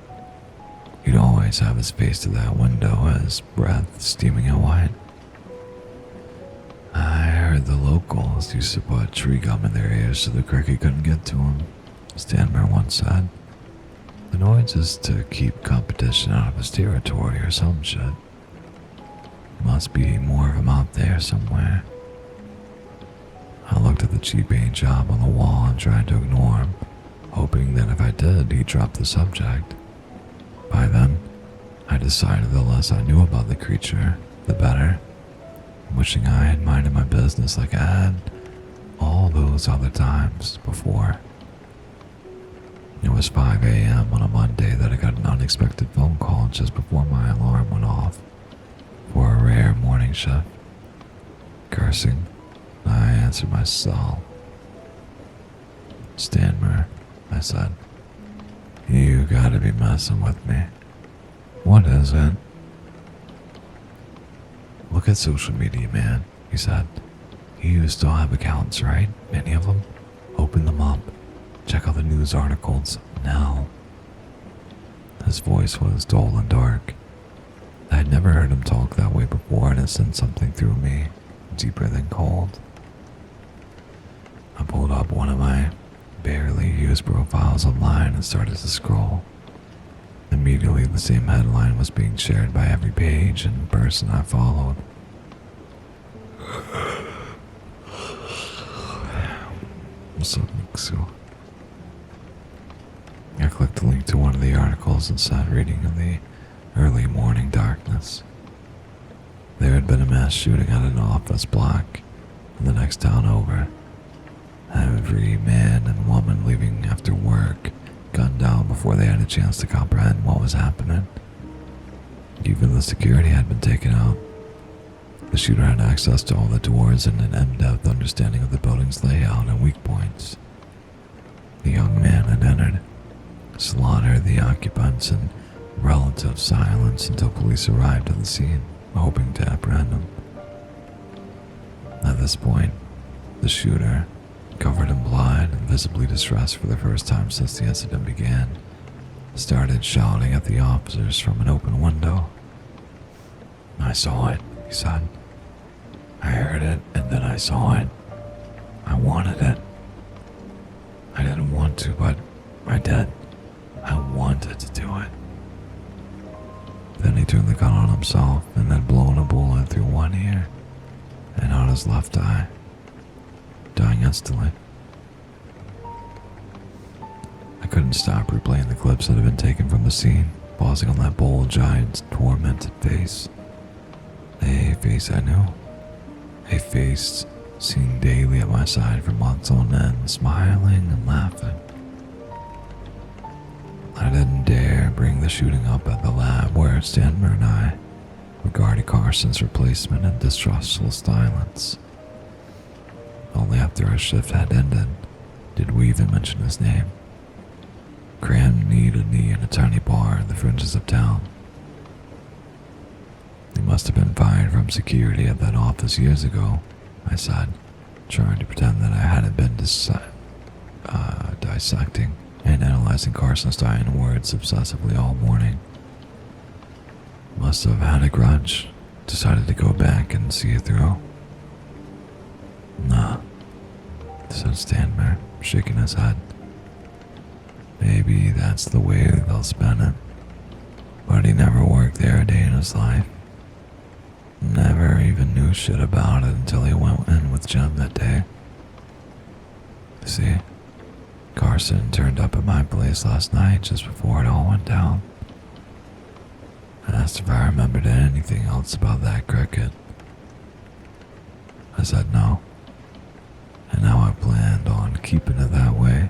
He'd always have his face to that window, his breath steaming out white. I heard the locals used to put tree gum in their ears so the cricket couldn't get to them, Stanmer once said. The noise is to keep competition out of his territory or some shit. Must be more of them out there somewhere. I looked at the cheap paint job on the wall and tried to ignore him, hoping that if I did, he'd drop the subject. By then, I decided the less I knew about the creature, the better, wishing I had minded my business like I had all those other times before. It was 5 a.m. on a Monday that I got an unexpected phone call just before my alarm went off for a rare morning shift. Cursing, I answered my cell. Stanmer, I said, you gotta be messing with me. What is it? Look at social media, man, he said. You still have accounts, right? Many of them? Open them up. Check out the news articles now. His voice was dull and dark. I had never heard him talk that way before, and it sent something through me, deeper than cold. I pulled up one of my barely used profiles online and started to scroll. Immediately, the same headline was being shared by every page and person I followed. I clicked the link to one of the articles and sat reading in the early morning darkness. There had been a mass shooting at an office block in the next town over. Every man and woman leaving after work gunned down before they had a chance to comprehend what was happening. Even the security had been taken out. The shooter had access to all the doors and an in-depth understanding of the building's layout and weak points. The young man had entered, slaughtered the occupants in relative silence until police arrived at the scene, hoping to apprehend him. At this point, the shooter, covered in blood and visibly distressed for the first time since the incident began, started shouting at the officers from an open window. I saw it, he said. I heard it, and then I saw it. I wanted it. I didn't want to, but I did. I wanted to do it. Then he turned the gun on himself and had blown a bullet through one ear and out his left eye, dying instantly. I couldn't stop replaying the clips that had been taken from the scene, pausing on that bulge-eyed, tormented face. A face I knew. A face seen daily at my side for months on end, smiling and laughing. I didn't dare bring the shooting up at the lab where Stanmer and I regarded Carson's replacement in distrustful silence. Only after our shift had ended did we even mention his name. Crammed knee to knee in a tiny bar in the fringes of town. He must have been fired from security at that office years ago, I said, trying to pretend that I hadn't been dissecting and analyzing Carson's dying words obsessively all morning. Must have had a grudge, decided to go back and see it through. Nah, said Stanmer, shaking his head. Maybe that's the way they'll spend it. But he never worked there a day in his life. Never even knew shit about it until he went in with Jim that day. See, Carson turned up at my place last night just before it all went down. I asked if I remembered anything else about that cricket. I said no, and now I planned on keeping it that way.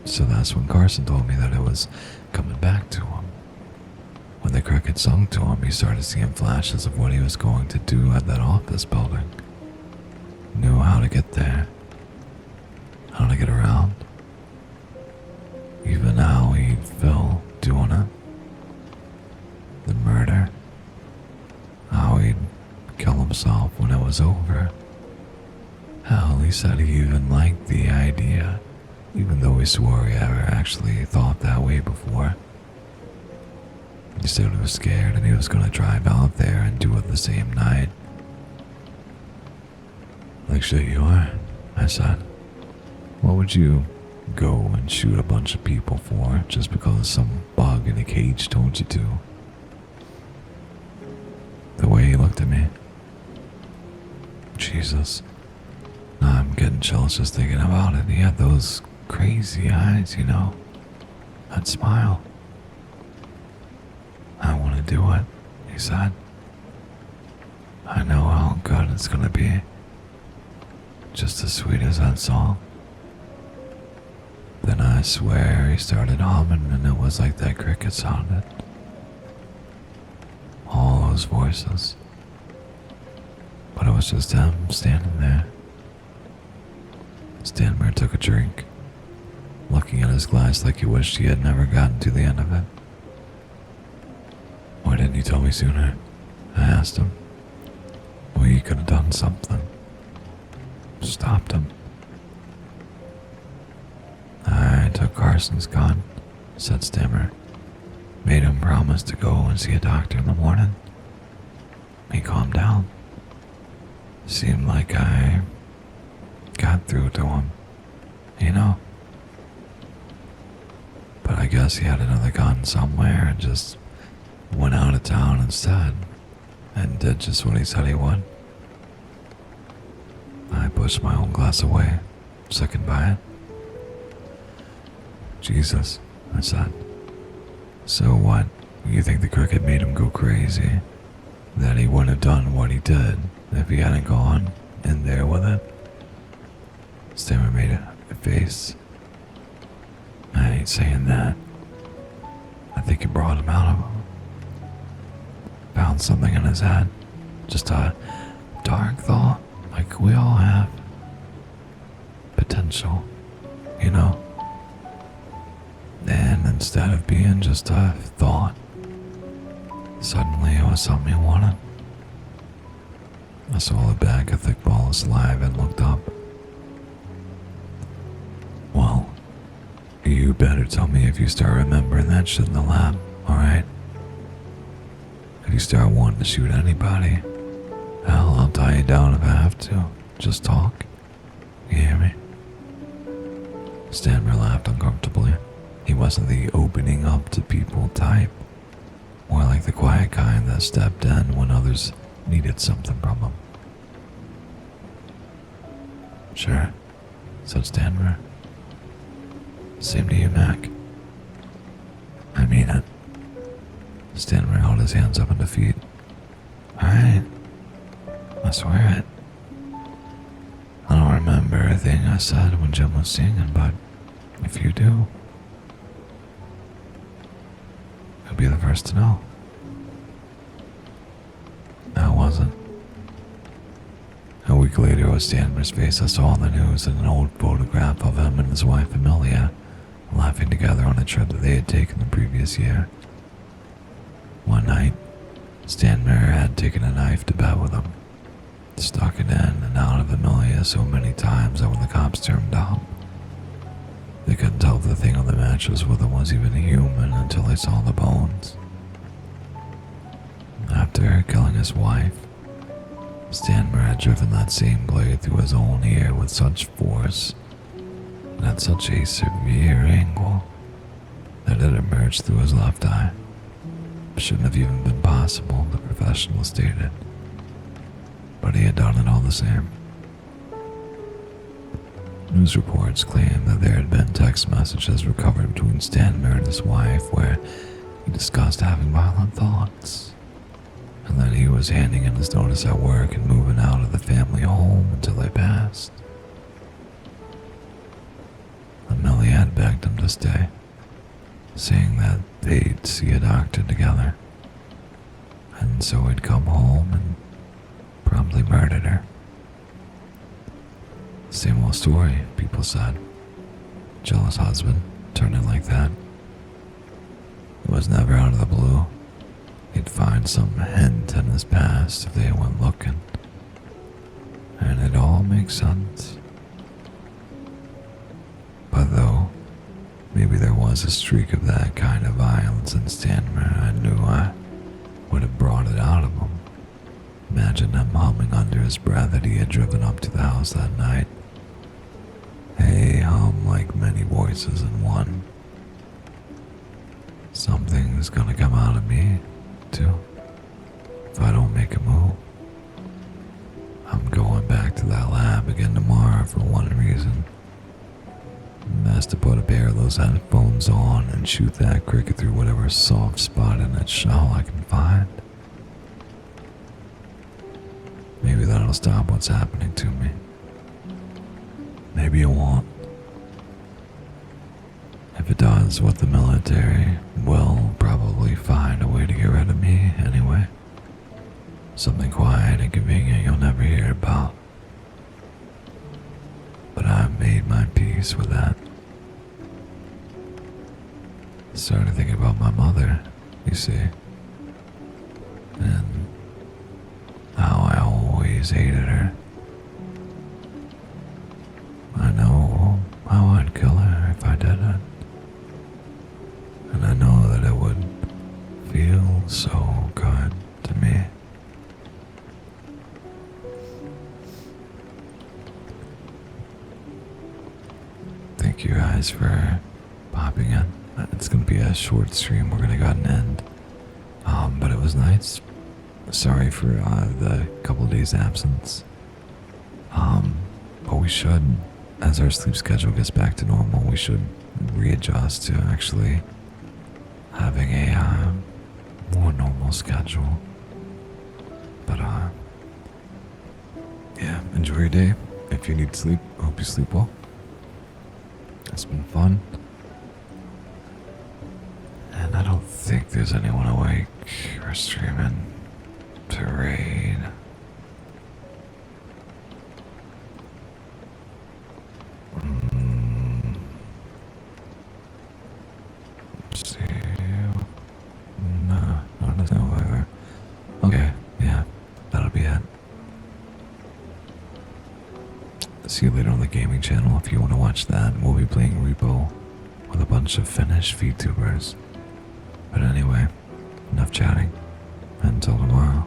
So that's when Carson told me that it was coming back to him. When the cricket sung to him, he started seeing flashes of what he was going to do at that office building. Knew how to get there, how to get around, even how he'd feel doing it. The murder, how he'd kill himself when it was over. Hell, he said he even liked the idea, even though he swore he ever actually thought that way before. He said he was scared and he was going to drive out there and do it the same night. Like shit you are, I said. What would you go and shoot a bunch of people for just because some bug in a cage told you to? The way he looked at me. Jesus. Now I'm getting chills just thinking about it. He had those crazy eyes, you know. That smile. I want to do it, he said. I know how good it's going to be. Just as sweet as that song. Then I swear he started humming and it was like that cricket sounded. All those voices. But it was just him standing there. Stanmer took a drink, looking at his glass like he wished he had never gotten to the end of it. Why didn't you tell me sooner? I asked him. Well, you could have done something. Stopped him. I took Carson's gun, said Stammer. Made him promise to go and see a doctor in the morning. He calmed down. Seemed like I got through to him, you know? But I guess he had another gun somewhere and just went out of town instead and did just what he said he would. I pushed my own glass away, sickened by it. Jesus, I said. So what? You think the cricket made him go crazy? That he wouldn't have done what he did if he hadn't gone in there with it? Stammer made a face. I ain't saying that. I think it brought him out of him. Found something in his head. Just a dark thought, like we all have. Potential, you know? And instead of being just a thought, suddenly it was something he wanted. I saw a bag of thick ball of saliva and looked up. Well, you better tell me if you start remembering that shit in the lab, alright? If you start wanting to shoot anybody, hell, I'll tie you down if I have to. Just talk. You hear me? Stanmer laughed uncomfortably. He wasn't the opening up to people type. More like the quiet kind that stepped in when others needed something from him. Sure, said Stanmer. Same to you, Mac. I mean it. Stanmer held his hands up in defeat. Alright. I swear it. I don't remember a thing I said when Jim was singing, but if you do, you'll be the first to know. I wasn't. A week later, with Stanmer's face, I saw on the news an old photograph of him and his wife Amelia laughing together on a trip that they had taken the previous year. One night, Stanmer had taken a knife to bed with him, stuck it in and out of Amelia so many times that when the cops turned up, they couldn't tell if the thing on the mattress with him was even human until they saw the bones. After killing his wife, Stanmer had driven that same blade through his own ear with such force and at such a severe angle that it emerged through his left eye. Shouldn't have even been possible, the professional stated, but he had done it all the same. News reports claimed that there had been text messages recovered between Stanmer and his wife where he discussed having violent thoughts, and that he was handing in his notice at work and moving out of the family home until they passed. Amelia had begged him to stay, saying that they'd see a doctor together, and so he'd come home and promptly murdered her. Same old story, people said. Jealous husband, turning like that. It was never out of the blue. He'd find some hint in his past if they went looking. And it all makes sense. But though, maybe there was a streak of that kind of violence in Stanmer, I knew I would have brought it out of him. Imagine him humming under his breath that he had driven up to the house that night. Hey, hum like many voices in one. Something's gonna come out of me, too, if I don't make a move. I'm going back to that lab again tomorrow for one reason. That's to put a pair of those headphones on and shoot that cricket through whatever soft spot in its shell I can find. Maybe that'll stop what's happening to me. Maybe it won't. If it does, what the military will probably find a way to get rid of me anyway. Something quiet and convenient you'll never hear about. But I've made my peace with that. Started thinking about my mother, you see, and how I always hated her. I know how I'd kill her if I did it. And I know that it would feel so good to me. Thank you guys for popping in. It's going to be a short stream. We're going to go ahead and end. But it was nice. Sorry for the couple of days absence. But we should, as our sleep schedule gets back to normal, we should readjust to actually having a more normal schedule. But yeah, enjoy your day. If you need sleep, I hope you sleep well. It's been fun. And I don't think there's anyone awake or streaming to raid. Let's see. No, there's no over. Okay, yeah, that'll be it. See you later on the gaming channel if you want to watch that. We'll be playing Repo with a bunch of Finnish VTubers. But anyway, enough chatting. Until tomorrow.